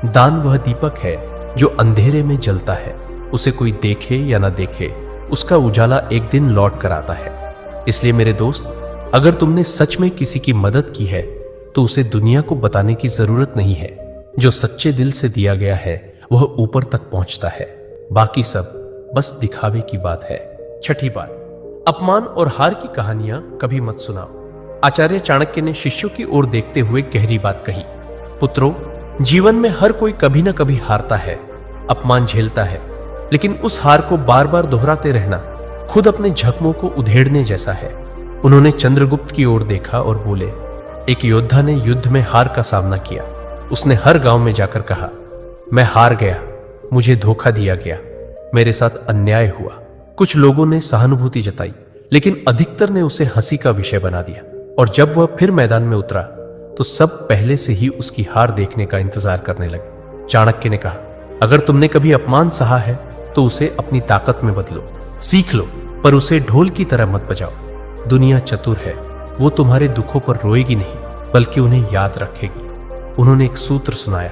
दान वह दीपक है जो अंधेरे में जलता है, उसे कोई देखे या ना देखे, उसका उजाला एक दिन लौट कर आता है। इसलिए मेरे दोस्त, अगर तुमने सच में किसी की मदद की है तो उसे दुनिया को बताने की जरूरत नहीं है। जो सच्चे दिल से दिया गया है वह ऊपर तक पहुंचता है, बाकी सब बस दिखावे की बात है। छठी बात, अपमान और हार की कहानियां कभी मत सुनाओ। आचार्य चाणक्य ने शिष्यों की ओर देखते हुए गहरी बात कही। पुत्रों, जीवन में हर कोई कभी ना कभी हारता है, अपमान झेलता है, लेकिन उस हार को बार बार दोहराते रहना खुद अपने जख्मों को उधेड़ने जैसा है। उन्होंने चंद्रगुप्त की ओर देखा और बोले, एक योद्धा ने युद्ध में हार का सामना किया। उसने हर गांव में जाकर कहा, मैं हार गया, मुझे धोखा दिया गया, मेरे साथ अन्याय हुआ। कुछ लोगों ने सहानुभूति जताई, लेकिन अधिकतर ने उसे हंसी का विषय बना दिया। और जब वह फिर मैदान में उतरा तो सब पहले से ही उसकी हार देखने का इंतजार करने लगे। चाणक्य ने कहा, अगर तुमने कभी अपमान सहा है तो उसे अपनी ताकत में बदलो, सीख लो, पर उसे ढोल की तरह मत बजाओ। दुनिया चतुर है, वो तुम्हारे दुखों पर रोएगी नहीं बल्कि उन्हें याद रखेगी। उन्होंने एक सूत्र सुनाया,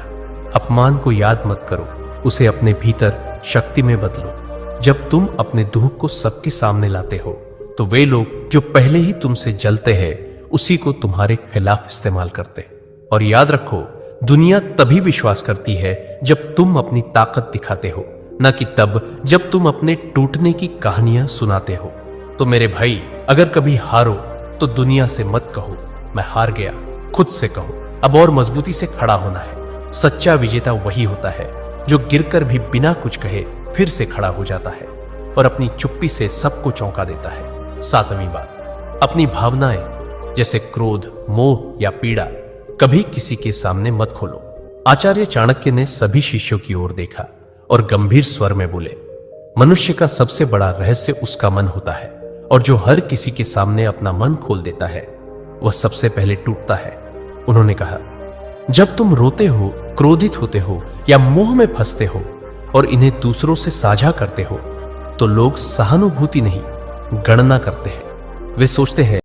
अपमान को याद मत करो, उसे अपने भीतर शक्ति में बदलो। जब तुम अपने दुख को सबके सामने लाते हो तो वे लोग जो पहले ही तुमसे जलते हैं उसी को तुम्हारे खिलाफ इस्तेमाल करते। और याद रखो, दुनिया तभी विश्वास करती है जब तुम अपनी ताकत दिखाते हो, न कि तब जब तुम अपने टूटने की कहानियां सुनाते हो। तो मेरे भाई, अगर कभी हारो तो दुनिया से मत कहो मैं हार गया, खुद से कहो अब और मजबूती से खड़ा होना है। सच्चा विजेता वही होता है जो गिरकर भी बिना कुछ कहे फिर से खड़ा हो जाता है और अपनी चुप्पी से सबको चौंका देता है। 7वीं बात, अपनी भावनाएं जैसे क्रोध, मोह या पीड़ा कभी किसी के सामने मत खोलो। आचार्य चाणक्य ने सभी शिष्यों की ओर देखा और गंभीर स्वर में बोले, मनुष्य का सबसे बड़ा रहस्य उसका मन होता है, और जो हर किसी के सामने अपना मन खोल देता है वह सबसे पहले टूटता है। उन्होंने कहा, जब तुम रोते हो, क्रोधित होते हो या मोह में फंसते हो और इन्हें दूसरों से साझा करते हो तो लोग सहानुभूति नहीं, गणना करते हैं। वे सोचते हैं